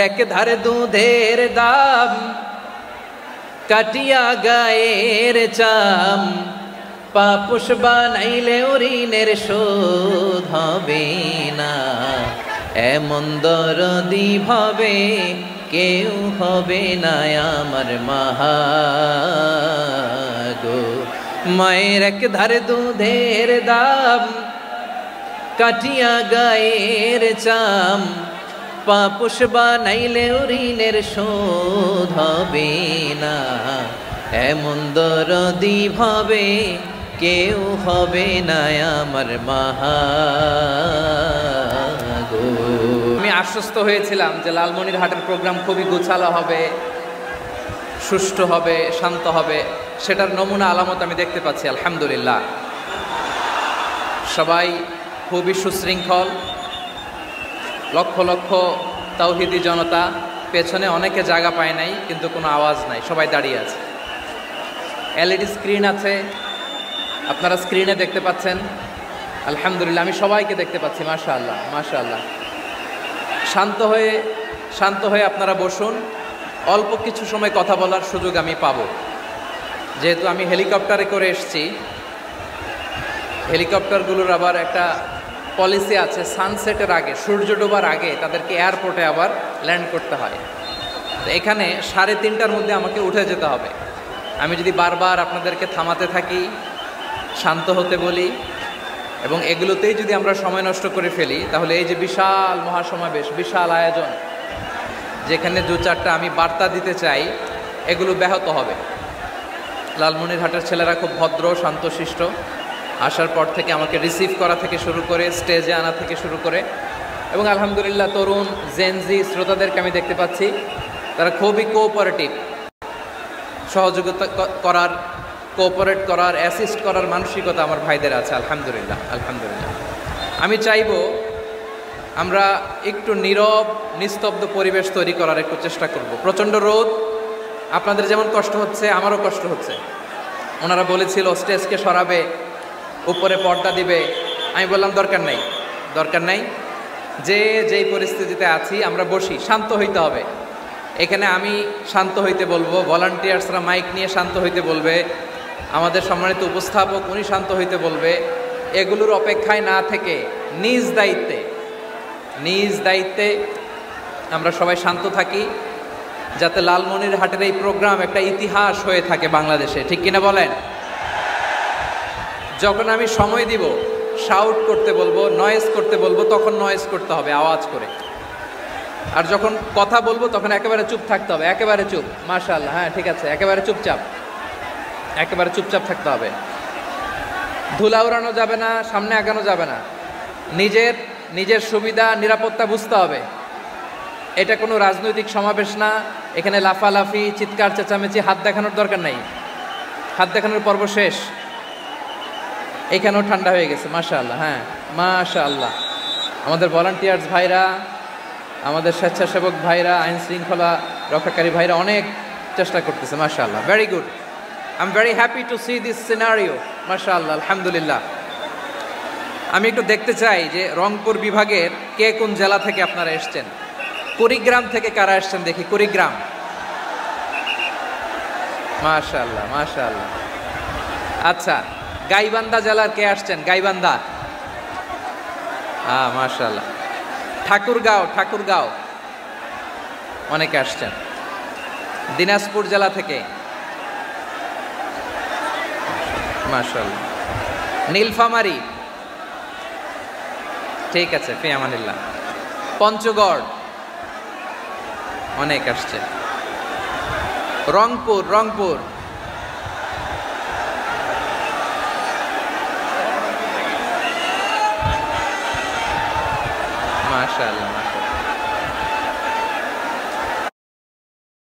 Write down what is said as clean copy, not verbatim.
এক ধারে দুধের দাম, কাটিয়া গায়ের চাম, পাপুষ বানাইলে ঋণের শোধ হবে না। এমন দরদি ভাবে কেউ হবে না আমার মাহাগো। মায়ের এক ধারে দুধের দাম, কাটিয়া গায়ের চাম, পাপুষ বানাইলে ঋণের শোধ হবে না। এমন দরদি ভাবে কেউ হবে না আমার মাহাগো। আমি আশ্বস্ত হয়েছিলাম যে লালমনিরহাটের প্রোগ্রাম খুবই গোছালো হবে, সুষ্ঠু হবে, শান্ত হবে। সেটার নমুনা আলামত আমি দেখতে পাচ্ছি আলহামদুলিল্লাহ। সবাই খুবই সুশৃঙ্খল, লক্ষ লক্ষ তাওহীদি জনতা, পেছনে অনেকে জায়গা পায় নাই কিন্তু কোনো আওয়াজ নাই, সবাই দাঁড়িয়ে আছে। এলইডি স্ক্রিন আছে, আপনারা স্ক্রিনে দেখতে পাচ্ছেন আলহামদুলিল্লাহ। আমি সবাইকে দেখতে পাচ্ছি, মাশাআল্লাহ মাশাআল্লাহ। শান্ত হয়ে আপনারা বসুন, অল্প কিছু সময় কথা বলার সুযোগ আমি পাবো। যেহেতু আমি হেলিকপ্টারে করে এসেছি, হেলিকপ্টারগুলোর আবার একটা পলিসি আছে, সানসেটের আগে, সূর্য ডোবার আগে তাদেরকে এয়ারপোর্টে আবার ল্যান্ড করতে হয়। তো এখানে 3:30টার মধ্যে আমাকে উঠে যেতে হবে। আমি যদি বারবার আপনাদেরকে থামাতে থাকি, শান্ত হতে বলি এবং এগুলোতেই যদি আমরা সময় নষ্ট করে ফেলি, তাহলে এই যে বিশাল মহাসমাবেশ, বিশাল আয়োজন, যেখানে 2-4টা আমি বার্তা দিতে চাই, এগুলো ব্যাহত হবে। লালমনিরহাটের ছেলেরা খুব ভদ্র, শান্তশিষ্ট। আসার পর থেকে আমাকে রিসিভ করা থেকে শুরু করে স্টেজে আনা থেকে শুরু করে, এবং আলহামদুলিল্লাহ তরুণ জেনজি শ্রোতাদেরকে আমি দেখতে পাচ্ছি, তারা খুবই কোঅপারেটিভ। সহযোগিতা করার, কোঅপারেট করার, অ্যাসিস্ট করার মানসিকতা আমার ভাইদের আছে আলহামদুলিল্লাহ আলহামদুলিল্লাহ। আমি চাইব আমরা একটু নীরব নিস্তব্ধ পরিবেশ তৈরি করার একটু চেষ্টা করব। প্রচণ্ড রোদ, আপনাদের যেমন কষ্ট হচ্ছে আমারও কষ্ট হচ্ছে। ওনারা বলেছিল স্টেজকে সরাবে, উপরে পর্দা দিবে। আমি বললাম দরকার নাই, যেই পরিস্থিতিতে আছি আমরা বসি, শান্ত হইতে হবে। এখানে আমি শান্ত হইতে বলবো, ভলান্টিয়ার্সরা মাইক নিয়ে শান্ত হইতে বলবে, আমাদের সম্মানিত উপস্থাপক উনি শান্ত হইতে বলবে। এগুলোর অপেক্ষায় না থেকে নিজ দায়িত্বে আমরা সবাই শান্ত থাকি, যাতে লালমনিরহাটের এই প্রোগ্রাম একটা ইতিহাস হয়ে থাকে বাংলাদেশে। ঠিক কিনা বলেন? যখন আমি সময় দিব, শাউট করতে বলবো, নয়েজ করতে বলবো, তখন নয়েজ করতে হবে আওয়াজ করে। আর যখন কথা বলবো তখন একেবারে চুপ থাকতে হবে, একেবারে চুপ। মাশাআল্লাহ, হ্যাঁ ঠিক আছে, একেবারে চুপচাপ থাকতে হবে। ধুলা উড়ানো যাবে না, সামনে আগানো যাবে না। নিজের সুবিধা নিরাপত্তা বুঝতে হবে। এটা কোনো রাজনৈতিক সমাবেশ না, এখানে লাফালাফি, চিৎকার চেঁচামেচি, হাত দেখানোর দরকার নাই। হাত দেখানোর পর্ব শেষ। এখানেও ঠান্ডা হয়ে গেছে, মাশাআল্লাহ, হ্যাঁ মাশাআল্লাহ। আমাদের ভলান্টিয়ার্স ভাইরা, আমাদের স্বেচ্ছাসেবক ভাইরা, আইন শৃঙ্খলা রক্ষাকারী ভাইরা অনেক চেষ্টা করতেছে, মাশাআল্লাহ, very good. I am very happy to C this scenario, মাশাআল্লাহ, আলহামদুলিল্লাহ। আমি একটু দেখতে চাই যে রংপুর বিভাগের কে কোন জেলা থেকে আপনারা এসছেন। কুড়িগ্রাম থেকে কারা এসছেন দেখি, কুড়িগ্রাম, মাশাআল্লাহ মাশাআল্লাহ। আচ্ছা, গাইবান্ধা জেলার কে আসছেন? গাইবান্ধা, হ্যাঁ মাশাআল্লাহ। ঠাকুরগাঁও অনেকে আসছেন। দিনাজপুর জেলা থেকে, মাশাআল্লাহ। নীলফামারী, ঠিক আছে, ফি আমানিল্লাহ। পঞ্চগড় অনেক আসছে। রংপুর